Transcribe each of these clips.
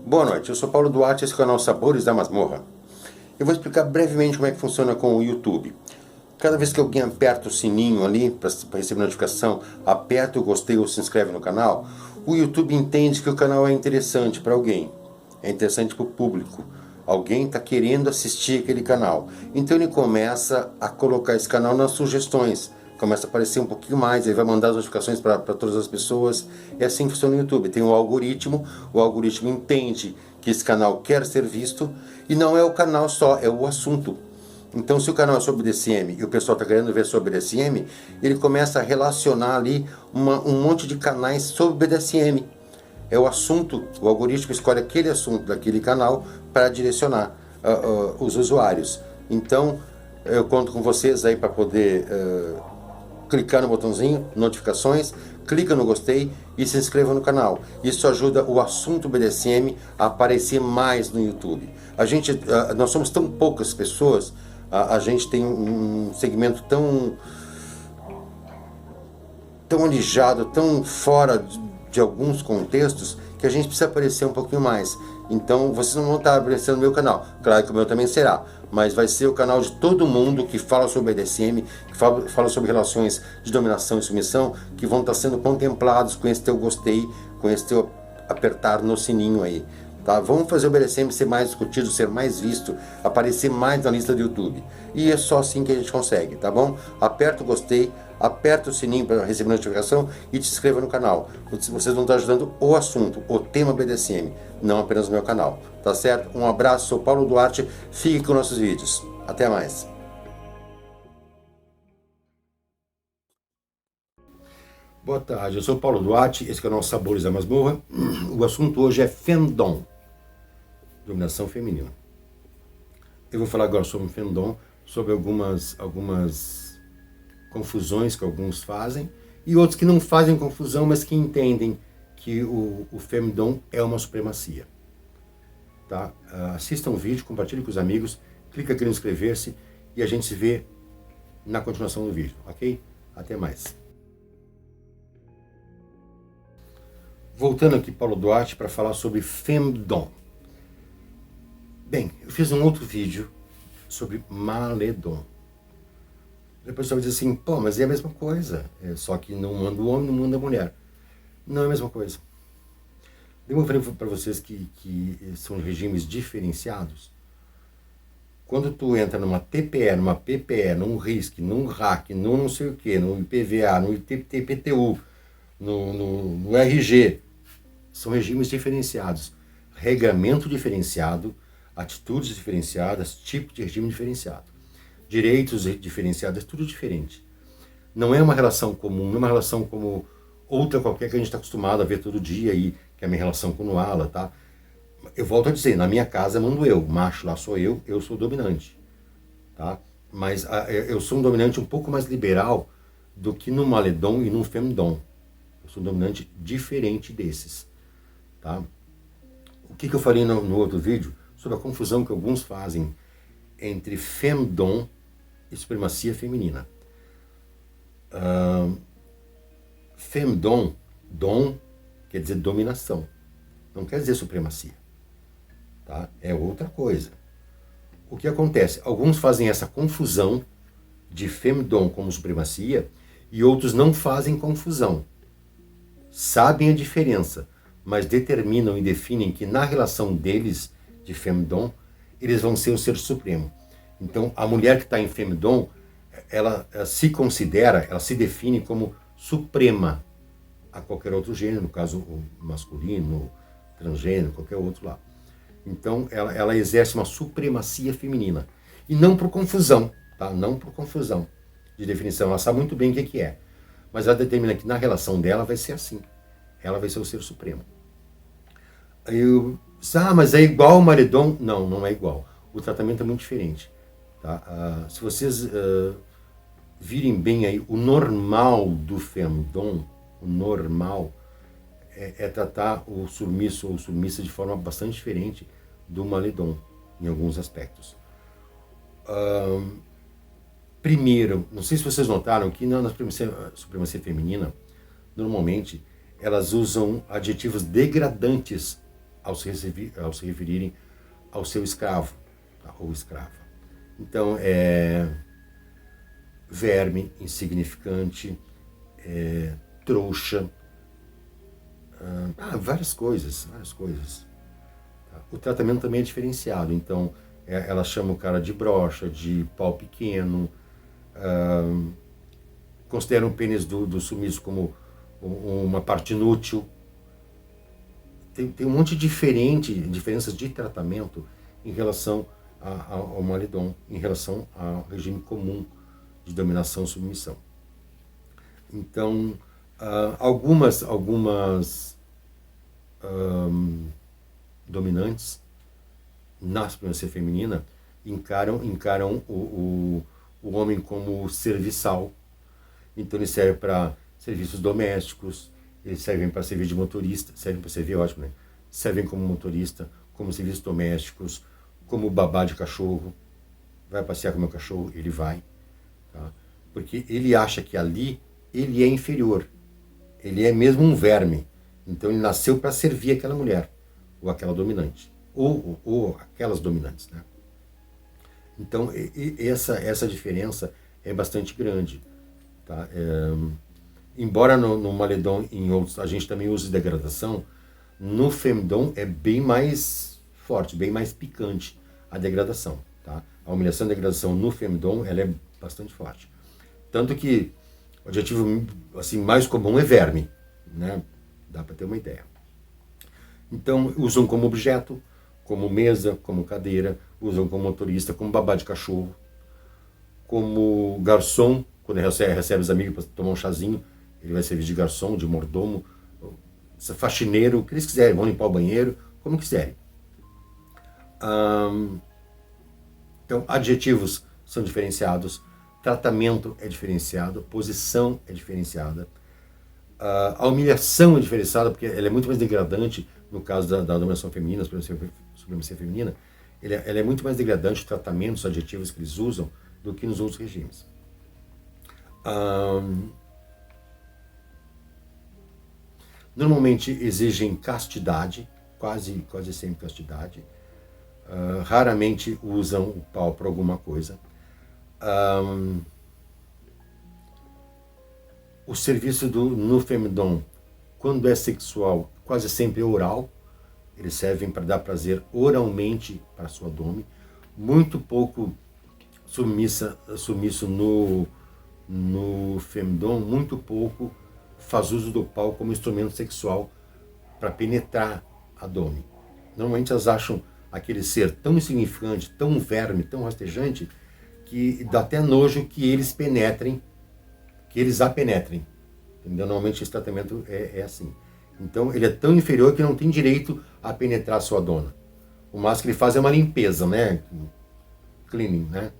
Boa noite, eu sou Paulo Duarte, esse é o canal Sabores da Masmorra. Eu vou explicar brevemente como é que funciona com o YouTube. Cada vez que alguém aperta o sininho ali para receber notificação, aperta o gostei ou se inscreve no canal, o YouTube entende que o canal é interessante para alguém, é interessante para o público. Alguém está querendo assistir aquele canal. Então ele começa a colocar esse canal nas sugestões. Começa a aparecer um pouquinho mais, ele vai mandar as notificações para todas as pessoas. É assim que funciona no YouTube. Tem o algoritmo entende que esse canal quer ser visto, e não é o canal só, é o assunto. Então, se o canal é sobre DCM e o pessoal está querendo ver sobre BDSM, ele começa a relacionar ali um monte de canais sobre BDSM. É o assunto, o algoritmo escolhe aquele assunto daquele canal para direcionar os usuários. Então, eu conto com vocês aí para poder clicar no botãozinho, notificações, clica no gostei e se inscreva no canal. Isso ajuda o assunto BDSM a aparecer mais no YouTube. Nós somos tão poucas pessoas, a gente tem um segmento tão alijado, tão fora de alguns contextos, que a gente precisa aparecer um pouquinho mais. Então vocês não vão estar aparecendo no meu canal, claro que o meu também será, mas vai ser o canal de todo mundo que fala sobre BDSM, que fala sobre relações de dominação e submissão, que vão estar sendo contemplados com esse teu gostei, com esse teu apertar no sininho aí. Tá? Vamos fazer o BDSM ser mais discutido, ser mais visto, aparecer mais na lista do YouTube. E é só assim que a gente consegue, tá bom? Aperta o gostei, aperta o sininho para receber notificação e te inscreva no canal. Vocês vão estar ajudando o assunto, o tema BDSM, não apenas o meu canal. Tá certo? Um abraço, sou Paulo Duarte, fique com nossos vídeos. Até mais. Boa tarde, eu sou Paulo Duarte, esse canal Sabores da Masmorra. O assunto hoje é Femdom, dominação feminina. Eu vou falar agora sobre o Femdom, sobre algumas confusões que alguns fazem e outros que não fazem confusão, mas que entendem que o Femdom é uma supremacia. Tá? Assistam o vídeo, compartilhem com os amigos, clica aqui no inscrever-se e a gente se vê na continuação do vídeo, ok? Até mais. Voltando aqui, Paulo Duarte, para falar sobre Femdom. Bem, eu fiz um outro vídeo sobre Maledon. Depois o pessoal diz assim, pô, mas é a mesma coisa, só que não manda o homem, não manda a mulher. Não é a mesma coisa. Eu vou falar para vocês que são regimes diferenciados. Quando tu entra numa TPE, numa PPE, num RISC, num RAC, num não sei o que, no IPVA, no IPTU, no RG, são regimes diferenciados. Regramento diferenciado, atitudes diferenciadas, tipo de regime diferenciado. Direitos diferenciados, é tudo diferente. Não é uma relação comum, não é uma relação como outra qualquer que a gente está acostumado a ver todo dia aí, que é a minha relação com o Nuala, tá? Eu volto a dizer, na minha casa mando eu, macho lá sou eu sou dominante, tá? Mas eu sou um dominante um pouco mais liberal do que no Maledon e no Femdom. Eu sou um dominante diferente desses, tá? O que eu falei no outro vídeo sobre a confusão que alguns fazem entre Femdom e supremacia feminina. Femdom, dom quer dizer dominação, não quer dizer supremacia, tá? É outra coisa. O que acontece? Alguns fazem essa confusão de Femdom como supremacia e outros não fazem confusão. Sabem a diferença, mas determinam e definem que na relação deles de Femdom, eles vão ser o ser supremo. Então, a mulher que está em Femdom, ela se considera, ela se define como suprema a qualquer outro gênero, no caso o masculino, transgênero, qualquer outro lá. Então, ela exerce uma supremacia feminina. E não por confusão, tá? Não por confusão de definição. Ela sabe muito bem o que é. Mas ela determina que na relação dela vai ser assim. Ela vai ser o ser supremo. Mas é igual ao Maledon? Não, não é igual. O tratamento é muito diferente. Tá? Se vocês virem bem aí, o normal do Femdom, o normal é tratar o submisso ou submissa de forma bastante diferente do Maledon, em alguns aspectos. Primeiro, não sei se vocês notaram que na supremacia feminina, normalmente, elas usam adjetivos degradantes ao se referirem ao seu escravo, tá? Ou escrava. Então, verme, insignificante, trouxa, várias coisas. Tá? O tratamento também é diferenciado, então ela chama o cara de broxa, de pau pequeno, considera o pênis do sumiço como uma parte inútil. Tem um monte de diferenças de tratamento em relação ao Maledon, em relação ao regime comum de dominação e submissão. Então, algumas dominantes na supremacia feminina encaram o homem como serviçal. Então, ele serve para serviços domésticos, eles servem para servir de motorista, servem para servir, ótimo, né? Servem como motorista, como serviços domésticos, como babá de cachorro. Vai passear com o meu cachorro, ele vai. Tá? Porque ele acha que ali ele é inferior. Ele é mesmo um verme. Então ele nasceu para servir aquela mulher, ou aquela dominante, ou aquelas dominantes. Né? Então essa diferença é bastante grande. Tá? Embora no Maledon e em outros a gente também use degradação, no Femdon é bem mais forte, bem mais picante a degradação. Tá? A humilhação e a degradação no Femdon ela é bastante forte. Tanto que o adjetivo assim, mais comum é verme. Né? Dá para ter uma ideia. Então usam como objeto, como mesa, como cadeira, usam como motorista, como babá de cachorro, como garçom, quando recebe os amigos para tomar um chazinho, ele vai servir de garçom, de mordomo, faxineiro, o que eles quiserem, vão limpar o banheiro, como quiserem. Então, adjetivos são diferenciados, tratamento é diferenciado, posição é diferenciada, a humilhação é diferenciada, porque ela é muito mais degradante, no caso da dominação feminina, supremacia feminina, ela é muito mais degradante, os tratamentos, os adjetivos que eles usam, do que nos outros regimes. Normalmente exigem castidade, quase sempre castidade. Raramente usam o pau para alguma coisa. O serviço no Femdon, quando é sexual, quase sempre é oral. Eles servem para dar prazer oralmente para a sua dome. Muito pouco submisso no Femdon, muito pouco faz uso do pau como instrumento sexual para penetrar a dome. Normalmente elas acham aquele ser tão insignificante, tão verme, tão rastejante, que dá até nojo que eles penetrem, que eles a penetrem. Entendeu? Normalmente esse tratamento é assim. Então ele é tão inferior que não tem direito a penetrar a sua dona. O máximo que ele faz é uma limpeza, né? Cleaning, né?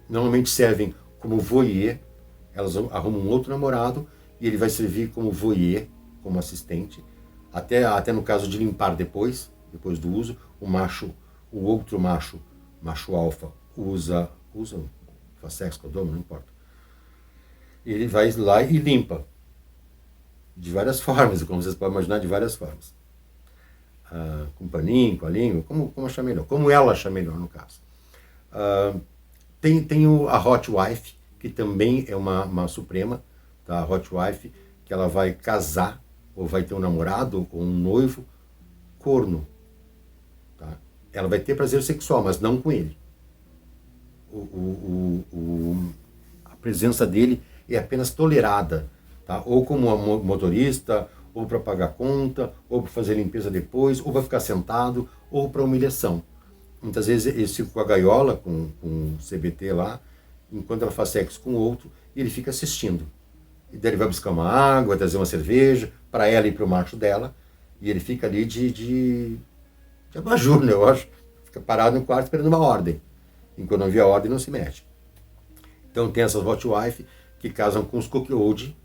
Normalmente servem como voyeur, elas arrumam um outro namorado e ele vai servir como voyeur, como assistente, até no caso de limpar depois do uso, o outro macho alfa faz sexo com a doma, não importa. Ele vai lá e limpa, de várias formas, como vocês podem imaginar, de várias formas. Com paninho, com a língua, como achar melhor, como ela achar melhor no caso. Tem a Hot Wife, que também é uma suprema, tá? A Hot Wife, que ela vai casar, ou vai ter um namorado, ou um noivo, corno. Tá? Ela vai ter prazer sexual, mas não com ele. A presença dele é apenas tolerada, tá? Ou como motorista, ou para pagar conta, ou para fazer limpeza depois, ou para ficar sentado, ou para humilhação. Muitas vezes eles ficam com a gaiola, com o CBT lá, enquanto ela faz sexo com o outro, e ele fica assistindo. E daí ele vai buscar uma água, vai trazer uma cerveja, para ela e para o macho dela, e ele fica ali de abajur, né, eu acho. Fica parado no quarto esperando uma ordem. Enquanto não vê a ordem, não se mexe. Então tem essas hot wife que casam com os cuckold,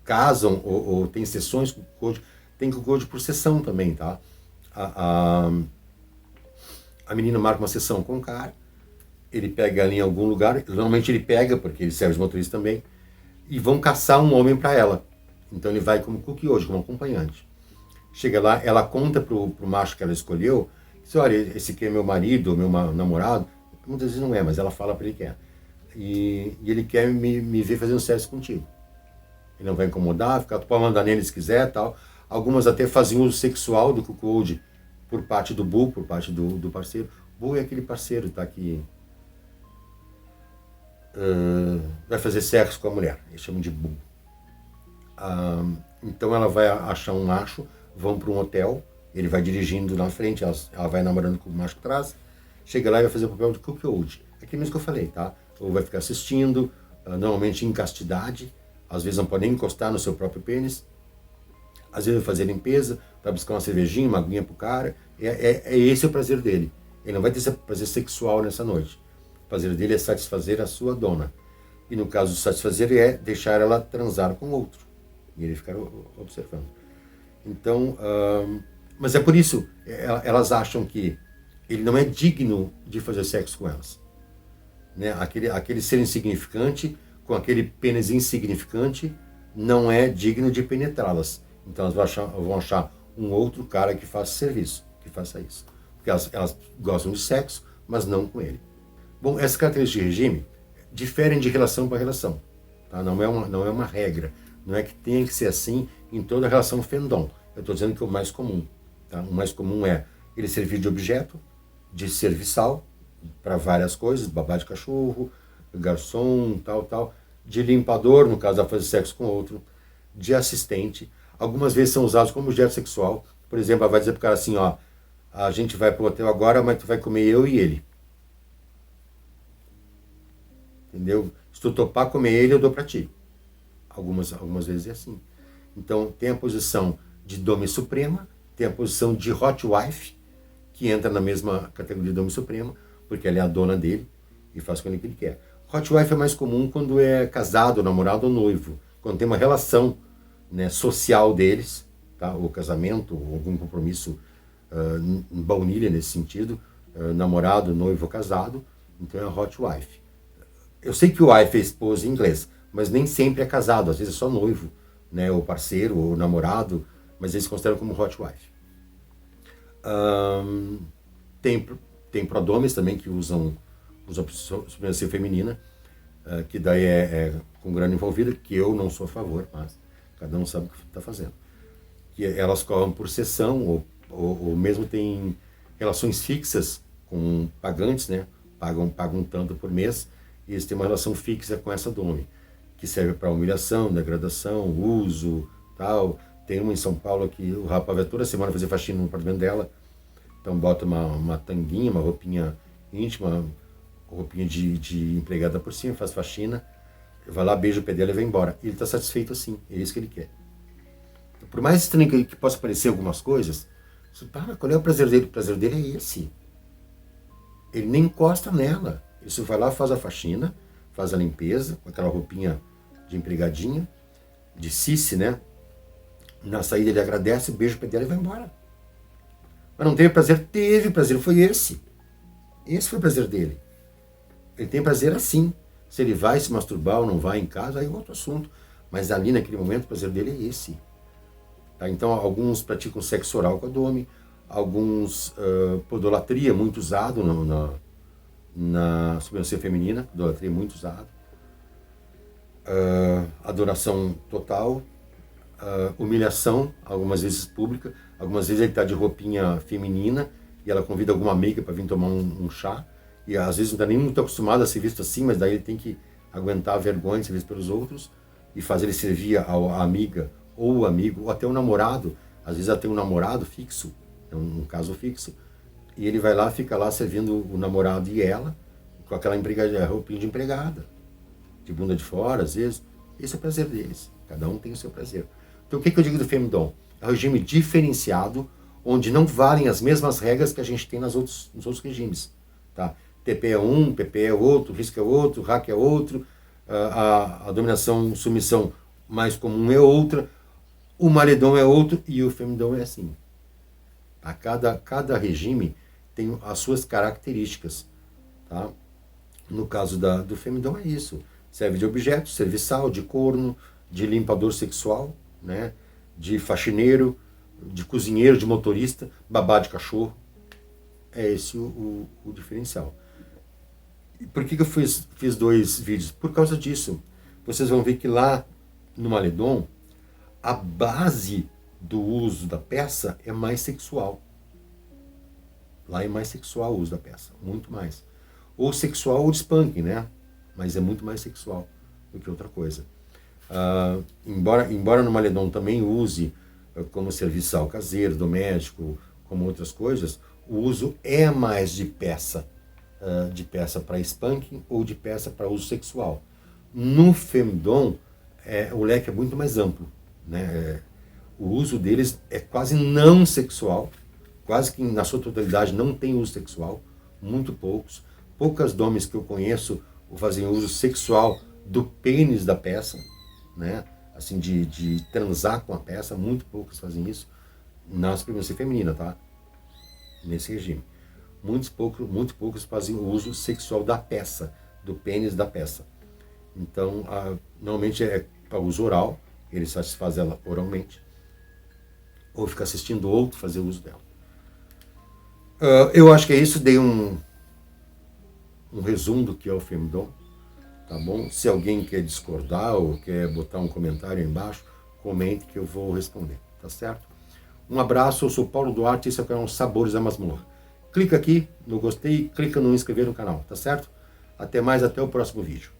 casam ou tem sessões com cuckold, tem cuckold por sessão também, tá? A menina marca uma sessão com o cara, ele pega ela em algum lugar, normalmente ele pega, porque ele serve de motorista também, e vão caçar um homem para ela. Então ele vai como cuckold, como acompanhante. Chega lá, ela conta pro macho que ela escolheu, diz, olha, esse aqui é meu marido, meu namorado. Muitas vezes não é, mas ela fala para ele que é. E ele quer me ver fazendo sexo contigo. Ele não vai incomodar, tu pode mandar nele se quiser, tal. Algumas até fazem uso sexual do cuckold por parte do bull, por parte do parceiro. Bull é aquele parceiro, tá, que vai fazer sexo com a mulher. Eles chamam de bull. Então ela vai achar um macho, vão para um hotel, ele vai dirigindo na frente, ela vai namorando com o macho atrás, chega lá e vai fazer o papel de cuckold. Aquilo mesmo que eu falei, tá? Ou vai ficar assistindo, normalmente em castidade, às vezes não pode nem encostar no seu próprio pênis, às vezes vai fazer limpeza, vai buscar uma cervejinha, uma aguinha pro cara. É esse o prazer dele. Ele não vai ter prazer sexual nessa noite. O prazer dele é satisfazer a sua dona. E no caso de satisfazer é deixar ela transar com outro. E ele ficar observando. Então, mas é por isso, elas acham que ele não é digno de fazer sexo com elas. Né? Aquele ser insignificante, com aquele pênis insignificante, não é digno de penetrá-las. Então elas vão achar um outro cara que faça serviço, que faça isso. Porque elas gostam de sexo, mas não com ele. Bom, essas características de regime diferem de relação para relação. Tá? Não é uma regra. Não é que tenha que ser assim em toda relação fendom. Eu estou dizendo que é o mais comum. Tá? O mais comum é ele servir de objeto, de serviçal, para várias coisas, babá de cachorro, garçom, tal, de limpador, no caso, ela fazer sexo com outro, de assistente. Algumas vezes são usados como objeto sexual. Por exemplo, ela vai dizer pro cara assim, ó, a gente vai pro hotel agora, mas tu vai comer eu e ele. Entendeu? Se tu topar comer ele, eu dou pra ti. Algumas vezes é assim. Então, tem a posição de Dome Suprema, tem a posição de Hot Wife, que entra na mesma categoria de Dome Suprema, porque ela é a dona dele e faz com ele o que ele quer. Hot Wife é mais comum quando é casado, namorado ou noivo, quando tem uma relação, né, social deles, tá? Ou casamento, ou algum compromisso em baunilha nesse sentido, namorado, noivo ou casado, então é Hot Wife. Eu sei que o wife é esposa em inglês, mas nem sempre é casado, às vezes é só noivo, né, ou parceiro, ou namorado, mas eles consideram como Hot Wife. Tem prodomes também que usam supremacia feminina, que daí é com grana envolvida, que eu não sou a favor, mas cada um sabe o que está fazendo. Que elas cobram por sessão, ou mesmo tem relações fixas com pagantes, né? Pagam tanto por mês, e eles têm uma relação fixa com essa dome, que serve para humilhação, degradação, uso, tal. Tem uma em São Paulo que o rapaz vai toda semana fazer faxina no apartamento dela, então bota uma tanguinha, uma roupinha íntima, roupinha de empregada por cima, faz faxina, vai lá, beija o pé dela e vai embora. E ele está satisfeito assim, é isso que ele quer. Por mais estranho que possa parecer algumas coisas, você para, qual é o prazer dele? O prazer dele é esse. Ele nem encosta nela. Ele só vai lá, faz a faxina, faz a limpeza, com aquela roupinha de empregadinha, de cici, né? Na saída ele agradece, beija o pé dela e vai embora. Mas não teve prazer? Teve prazer, foi esse. Esse foi o prazer dele. Ele tem prazer assim. Se ele vai se masturbar ou não vai em casa, aí é outro assunto. Mas ali naquele momento o prazer dele é esse. Tá? Então alguns praticam sexo oral com a dome, alguns podolatria, muito usado na supremacia feminina, podolatria muito usado, adoração total, humilhação, algumas vezes pública, algumas vezes ele está de roupinha feminina e ela convida alguma amiga para vir tomar um chá, e às vezes não está nem muito acostumado a ser visto assim, mas daí ele tem que aguentar a vergonha de ser visto pelos outros e fazer ele servir a amiga ou o amigo, ou até o namorado. Às vezes ela tem um namorado fixo, é um caso fixo, e ele vai lá, fica lá servindo o namorado e ela, com aquela roupinha de empregada, de bunda de fora, às vezes. Esse é o prazer deles, cada um tem o seu prazer. Então o que eu digo do Femdom? É um regime diferenciado, onde não valem as mesmas regras que a gente tem nos outros regimes. Tá? TP é um, PP é outro, risco é outro, hack é outro, a dominação, submissão mais comum é outra, o maledom é outro e o femdom é assim. A cada regime tem as suas características. Tá? No caso do femdom é isso. Serve de objeto, serviçal, de corno, de limpador sexual, né? De faxineiro, de cozinheiro, de motorista, babá de cachorro. É esse o diferencial. E por que eu fiz 2 vídeos? Por causa disso. Vocês vão ver que lá no Maledon, a base do uso da peça é mais sexual. Lá é mais sexual o uso da peça, muito mais. Ou sexual ou de spanking, né? Mas é muito mais sexual do que outra coisa. Embora no Maledon também use como serviçal caseiro, doméstico, como outras coisas, o uso é mais de peça para spanking ou de peça para uso sexual. No Femdom, o leque é muito mais amplo, né? O uso deles é quase não sexual, quase que na sua totalidade não tem uso sexual, muito poucos. Poucas domes que eu conheço fazem uso sexual do pênis da peça, né? Assim, de transar com a peça, muito poucos fazem isso. Na supremacia feminina, tá? Nesse regime. Muito poucos fazem o uso sexual da peça, do pênis da peça. Então, normalmente é para uso oral, ele satisfaz ela oralmente, ou fica assistindo outro fazer uso dela. Eu acho que é isso, dei um resumo do que é o Femdom, tá bom? Se alguém quer discordar ou quer botar um comentário aí embaixo, comente que eu vou responder, tá certo? Um abraço, eu sou Paulo Duarte e esse é o canal Sabores da Masmorra. Clica aqui no gostei, clica no inscrever no canal, tá certo? Até mais, até o próximo vídeo.